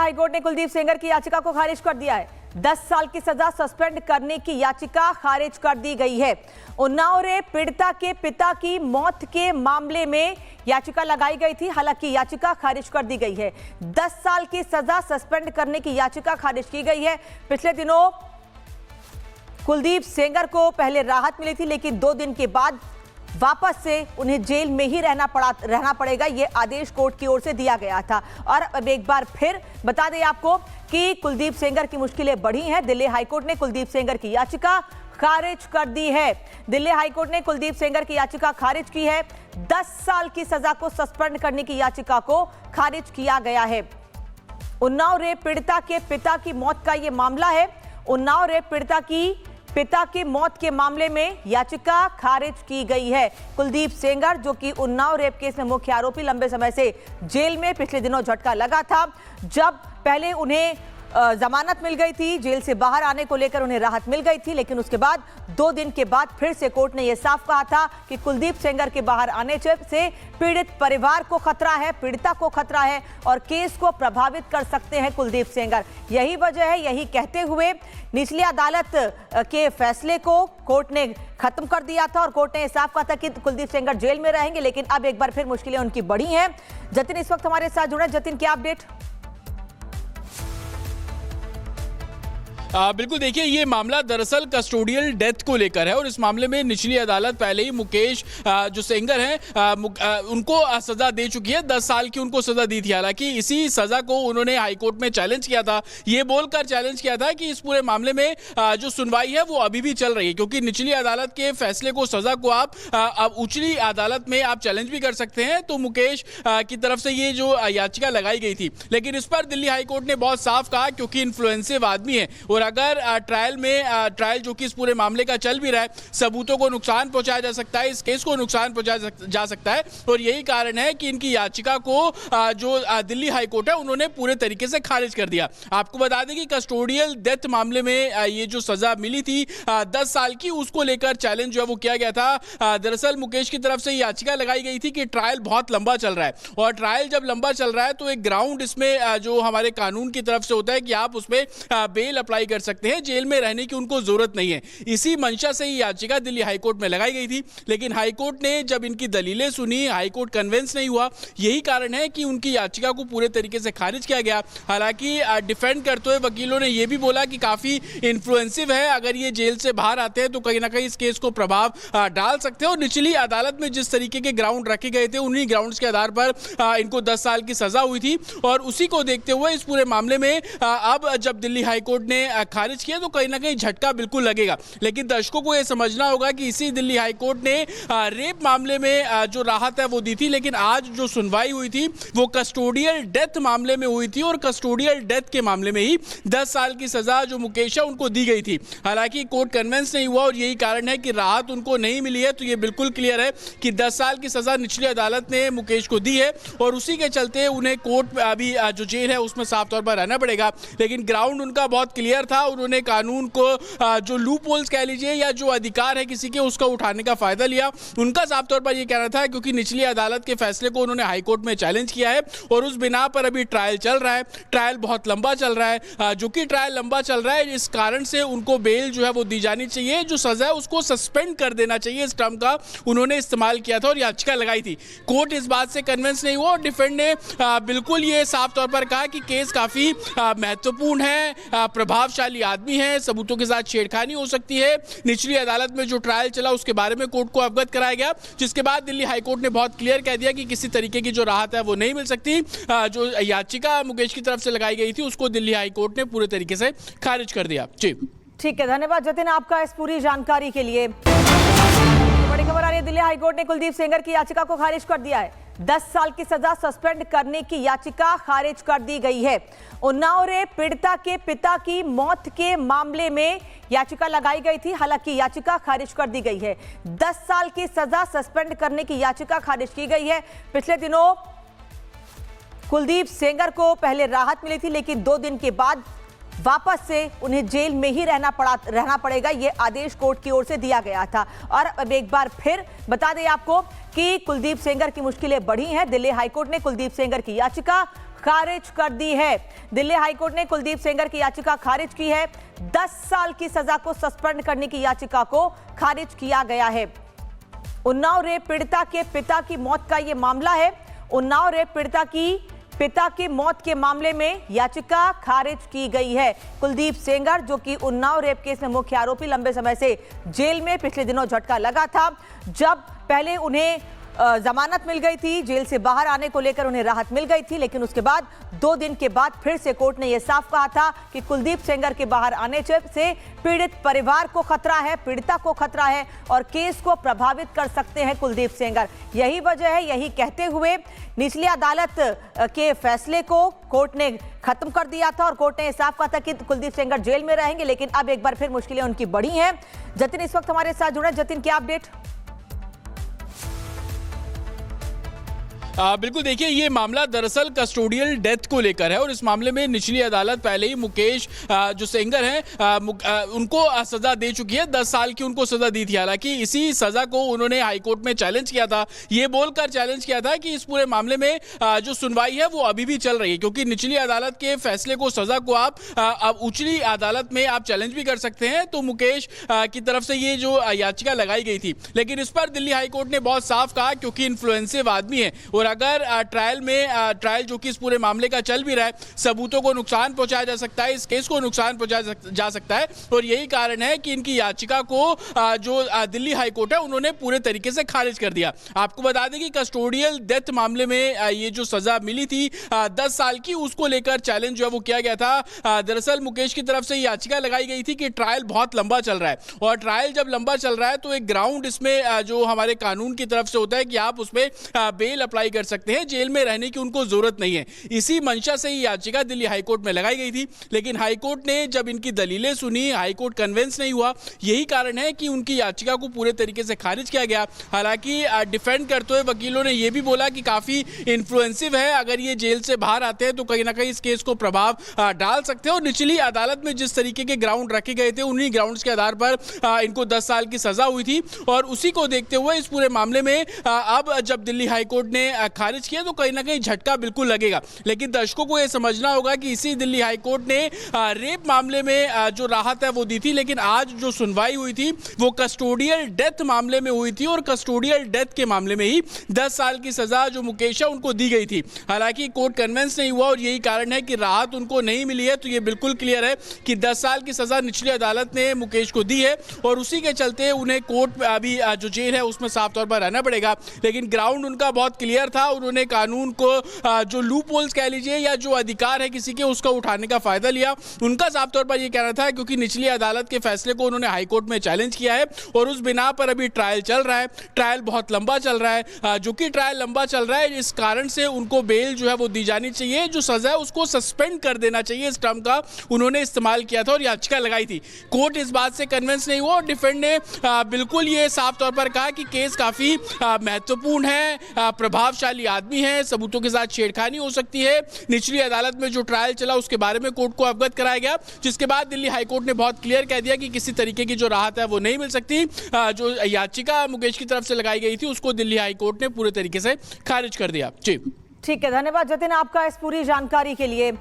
High court ने कुलदीप सेंगर की याचिका को खारिज कर दिया है। 10 साल की सजा सस्पेंड करने की याचिका खारिज कर दी गई है। उन्नाव रेप पीड़िता के पिता की मौत के मामले में याचिका लगाई गई थी, हालांकि याचिका खारिज कर दी गई है। 10 साल की सजा सस्पेंड करने की याचिका खारिज की गई है। पिछले दिनों कुलदीप सेंगर को पहले राहत मिली थी, लेकिन 2 दिन के बाद वापस से उन्हें जेल में ही रहना पड़ेगा, ये आदेश कोर्ट की ओर से दिया गया था। और अब एक बार फिर बता दें आपको कि कुलदीप सेंगर की मुश्किलें बढ़ी हैं। दिल्ली हाईकोर्ट ने कुलदीप सेंगर की याचिका खारिज कर दी है। दिल्ली हाईकोर्ट ने कुलदीप सेंगर की याचिका खारिज की है। 10 साल की सजा को सस्पेंड करने की याचिका को खारिज किया गया है। उन्नाव रेप पीड़िता के पिता की मौत का यह मामला है। उन्नाव रेप पीड़िता की पिता की मौत के मामले में याचिका खारिज की गई है। कुलदीप सेंगर, जो कि उन्नाव रेप केस में मुख्य आरोपी, लंबे समय से जेल में, पिछले दिनों झटका लगा था। जब पहले उन्हें जमानत मिल गई थी, जेल से बाहर आने को लेकर उन्हें राहत मिल गई थी, लेकिन उसके बाद 2 दिन के बाद फिर से कोर्ट ने यह साफ कहा था कि कुलदीप सेंगर के बाहर आने से पीड़ित परिवार को खतरा है, पीड़िता को खतरा है और केस को प्रभावित कर सकते हैं कुलदीप सेंगर। यही वजह है, यही कहते हुए निचली अदालत के फैसले को कोर्ट ने खत्म कर दिया था और कोर्ट ने साफ कहा था कि कुलदीप सेंगर जेल में रहेंगे। लेकिन अब एक बार फिर मुश्किलें उनकी बढ़ी हैं। जतिन इस वक्त हमारे साथ जुड़े। जतिन, क्या अपडेट? बिल्कुल, देखिए, ये मामला दरअसल कस्टोडियल डेथ को लेकर है और इस मामले में निचली अदालत पहले ही मुकेश जो सेंगर हैं उनको सजा दे चुकी है। 10 साल की उनको सजा दी थी। हालांकि इसी सजा को उन्होंने हाईकोर्ट में चैलेंज किया था, ये बोलकर चैलेंज किया था कि इस पूरे मामले में जो सुनवाई है वो अभी भी चल रही है, क्योंकि निचली अदालत के फैसले को, सजा को आप अब उचली अदालत में आप चैलेंज भी कर सकते हैं। तो मुकेश की तरफ से ये जो याचिका लगाई गई थी, लेकिन इस पर दिल्ली हाईकोर्ट ने बहुत साफ कहा, क्योंकि इन्फ्लुएंसिव आदमी है और अगर ट्रायल जो कि इस पूरे मामले का चल भी रहा है, सबूतों को नुकसान पहुंचाया जा सकता है, इस केस को नुकसान पहुंचाया जा सकता है। और यही कारण है कि इनकी याचिका को जो दिल्ली हाईकोर्ट है उन्होंने पूरे तरीके से खारिज कर दिया। आपको बता दें कि कस्टोडियल डेथ मामले में ये जो सजा मिली थी 10 साल की, उसको लेकर चैलेंज जो है वो किया गया था। दरअसल मुकेश की तरफ से याचिका लगाई गई थी कि ट्रायल बहुत लंबा चल रहा है और ट्रायल जब लंबा चल रहा है तो एक ग्राउंड इसमें जो हमारे कानून की तरफ से होता है कि आप उसमें बेल अप्लाई कर सकते हैं, जेल में रहने की उनको जरूरत नहीं है। इसी मंशा से ही याचिका दिल्ली हाईकोर्ट में लगाई गई थी, लेकिन हाईकोर्ट ने जब इनकी दलीलें सुनी, हाईकोर्ट कन्विंस नहीं हुआ। यही कारण है कि उनकी याचिका को पूरे तरीके से खारिज किया गया। हालांकि डिफेंड करते हुए वकीलों ने यह भी बोला कि काफी इन्फ्लुएंसिव है, अगर ये जेल से बाहर आते हैं तो कहीं ना कहीं इस केस को प्रभाव डाल सकते हैं। और निचली अदालत में जिस तरीके के ग्राउंड रखे गए थे, उन्हीं ग्राउंड्स के आधार पर इनको 10 साल की सजा हुई थी और उसी को देखते हुए इस पूरे मामले में अब जब दिल्ली हाईकोर्ट ने खारिज किया तो कहीं ना कहीं झटका बिल्कुल लगेगा। लेकिन दर्शकों को यह समझना होगा कि इसी दिल्ली हाईकोर्ट ने रेप मामले में जो राहत है वो दी थी, लेकिन आज जो सुनवाई हुई थी वो कस्टोडियल डेथ मामले में हुई थी और कस्टोडियल डेथ के मामले में ही 10 साल की सजा जो मुकेश है उनको दी गई थी। हालांकि कोर्ट कन्विंस नहीं हुआ और यही कारण है कि राहत उनको नहीं मिली है। तो ये बिल्कुल क्लियर है कि 10 साल की सजा निचली अदालत ने मुकेश को दी है और उसी के चलते उन्हें कोर्ट अभी जो जेल है उसमें साफ तौर पर रहना पड़ेगा। लेकिन ग्राउंड उनका बहुत क्लियर था, उन्होंने कानून को जो लूप होल्स कह लीजिए या जो अधिकार है किसी के, उसका उठाने का फायदा लिया। उनका साफ तौर पर यह कहना था क्योंकि निचली अदालत के फैसले को उन्होंने हाईकोर्ट में चैलेंज किया है और उस बिना पर अभी ट्रायल चल रहा है। ट्रायल बहुत लंबा चल रहा है, जो कि ट्रायल लंबा चल रहा है इस कारण से उनको बेल जो है वो दी जानी चाहिए, जो सजा है उसको सस्पेंड कर देना चाहिए। इस टर्म का उन्होंने इस्तेमाल किया था और याचिका लगाई थी। कोर्ट इस बात से कन्विंस नहीं हुआ और डिफेंड ने बिल्कुल ये साफ तौर पर कहा कि केस काफी महत्वपूर्ण है, प्रभावशाली आदमी है, सबूतों के साथ छेड़खानी हो सकती है। निचली अदालत में जो ट्रायल चला उसके बारे में कोर्ट को अवगत कराया गया, जिसके बाद दिल्ली हाईकोर्ट ने बहुत क्लियर कह दिया कि किसी तरीके की जो राहत है वो नहीं मिल सकती। जो याचिका मुकेश की तरफ से लगाई गई थी उसको दिल्ली हाईकोर्ट ने पूरे तरीके से खारिज कर दिया। जी ठीक है, धन्यवाद जतिन आपका इस पूरी जानकारी के लिए। बड़ी खबर आ रही है, दिल्ली हाईकोर्ट ने कुलदीप सेंगर की याचिका को खारिज कर दिया है। 10 साल की सजा सस्पेंड करने की याचिका खारिज कर दी गई है। उन्नाव रेप पीड़िता के पिता की मौत के मामले में याचिका लगाई गई थी, हालांकि याचिका खारिज कर दी गई है। 10 साल की सजा सस्पेंड करने की याचिका खारिज की गई है। पिछले दिनों कुलदीप सेंगर को पहले राहत मिली थी, लेकिन 2 दिन के बाद वापस से उन्हें जेल में ही रहना पड़ेगा, ये आदेश कोर्ट की ओर से दिया गया था। और अब एक बार फिर बता दें आपको कि कुलदीप सेंगर की मुश्किलें बढ़ी हैं। दिल्ली हाईकोर्ट ने कुलदीप सेंगर की याचिका खारिज कर दी है। दिल्ली हाईकोर्ट ने कुलदीप सेंगर की याचिका खारिज की है। 10 साल की सजा को सस्पेंड करने की याचिका को खारिज किया गया है। उन्नाव रेप पीड़िता के पिता की मौत का यह मामला है। उन्नाव रेप पीड़िता की पिता की मौत के मामले में याचिका खारिज की गई है। कुलदीप सेंगर, जो कि उन्नाव रेप केस में मुख्य आरोपी, लंबे समय से जेल में, पिछले दिनों झटका लगा था। जब पहले उन्हें जमानत मिल गई थी, जेल से बाहर आने को लेकर उन्हें राहत मिल गई थी, लेकिन उसके बाद 2 दिन के बाद फिर से कोर्ट ने यह साफ कहा था कि कुलदीप सेंगर के बाहर आने से पीड़ित परिवार को खतरा है, पीड़िता को खतरा है और केस को प्रभावित कर सकते हैं कुलदीप सेंगर। यही वजह है। यही कहते हुए निचली अदालत के फैसले को कोर्ट ने खत्म कर दिया था और कोर्ट ने साफ कहा था कि कुलदीप सेंगर जेल में रहेंगे, लेकिन अब एक बार फिर मुश्किलें उनकी बढ़ी हैं। जतिन इस वक्त हमारे साथ जुड़े। जतिन, क्या अपडेट? बिल्कुल, देखिए, ये मामला दरअसल कस्टोडियल डेथ को लेकर है और इस मामले में निचली अदालत पहले ही मुकेश जो सेंगर हैं उनको सजा दे चुकी है। 10 साल की उनको सजा दी थी। हालांकि इसी सजा को उन्होंने हाईकोर्ट में चैलेंज किया था। ये बोलकर चैलेंज किया था कि इस पूरे मामले में जो सुनवाई है वो अभी भी चल रही है, क्योंकि निचली अदालत के फैसले को, सजा को आप अब उचली अदालत में आप चैलेंज भी कर सकते हैं। तो मुकेश की तरफ से ये जो याचिका लगाई गई थी, लेकिन इस पर दिल्ली हाईकोर्ट ने बहुत साफ कहा, क्योंकि इन्फ्लुएंसिव आदमी है और अगर ट्रायल जो कि इस पूरे मामले का चल भी रहा है, सबूतों को नुकसान पहुंचाया जा सकता है, इस केस को नुकसान पहुंचाया जा सकता है और यही कारण है कि इनकी याचिका को जो दिल्ली हाईकोर्ट है उन्होंने पूरे तरीके से खारिज कर दिया। आपको बता दें कि कस्टोडियल डेथ मामले में ये जो सजा मिली थी 10 साल की, उसको लेकर चैलेंज जो है वो किया गया था। दरअसल मुकेश की तरफ से याचिका लगाई गई थी कि ट्रायल बहुत लंबा चल रहा है और ट्रायल जब लंबा चल रहा है तो एक ग्राउंड इसमें जो हमारे कानून की तरफ से होता है कि आप उसमें बेल अप्लाई कर सकते हैं, जेल में रहने की उनको जरूरत नहीं है। इसी मंशा से ही याचिका दिल्ली हाईकोर्ट में लगाई गई थी, लेकिन हाईकोर्ट ने जब इनकी दलीलें सुनी, हाईकोर्ट कन्विंस नहीं हुआ। यही कारण है कि उनकी याचिका को पूरे तरीके से खारिज किया गया। हालांकि डिफेंड करते हुए वकीलों ने यह भी बोला कि काफी इन्फ्लुएंसिव है, अगर ये जेल से बाहर आते हैं तो कहीं ना कहीं इस केस को प्रभाव डाल सकते हैं और निचली अदालत में जिस तरीके के ग्राउंड रखे गए थे उन्हीं ग्राउंड्स के आधार पर इनको 10 साल की सजा हुई थी और उसी को देखते हुए इस पूरे मामले में अब जब दिल्ली हाईकोर्ट ने खारिज किया तो कहीं ना कहीं झटका बिल्कुल लगेगा। लेकिन दर्शकों को यह समझना होगा कि इसी दिल्ली हाईकोर्ट ने रेप मामले में जो राहत है वो दी थी, लेकिन आज जो सुनवाई हुई थी वो कस्टोडियल डेथ मामले में हुई थी और कस्टोडियल डेथ के मामले में ही 10 साल की सजा जो मुकेश है उनको दी गई थी। हालांकि कोर्ट कन्विंस नहीं हुआ और यही कारण है कि राहत उनको नहीं मिली है। तो ये बिल्कुल क्लियर है कि 10 साल की सजा निचली अदालत ने मुकेश को दी है और उसी के चलते उन्हें कोर्ट अभी जो जेल है उसमें साफ तौर पर रहना पड़ेगा। लेकिन ग्राउंड उनका बहुत क्लियर था, उन्होंने कानून को जो लूप होल्स कह लीजिए या जो अधिकार है किसी के उसका उठाने का फायदा लिया। उनका साफ तौर पर यह कहना था क्योंकि निचली अदालत के फैसले को उन्होंने हाईकोर्ट में चैलेंज किया है और उस बिना पर अभी ट्रायल चल रहा है। ट्रायल बहुत लंबा चल रहा है, जो कि ट्रायल लंबा चल रहा है इस कारण से उनको बेल जो है वो दी जानी चाहिए, जो सजा है उसको सस्पेंड कर देना चाहिए। इस टर्म का उन्होंने इस्तेमाल किया था और याचिका लगाई थी। कोर्ट इस बात से कन्विंस नहीं हुआ और डिफेंड ने बिल्कुल ये साफ तौर पर कहा कि केस काफी महत्वपूर्ण है, प्रभावशाली आदमी है, सबूतों के साथ छेड़खानी हो सकती है। निचली अदालत में जो ट्रायल चला उसके बारे में कोर्ट को अवगत कराया गया, जिसके बाद दिल्ली हाईकोर्ट ने बहुत क्लियर कह दिया कि किसी तरीके की जो राहत है वो नहीं मिल सकती। जो याचिका मुकेश की तरफ से लगाई गई थी उसको दिल्ली हाईकोर्ट ने पूरे तरीके से खारिज कर दिया। जी ठीक है, धन्यवाद जतिन आपका इस पूरी जानकारी के लिए।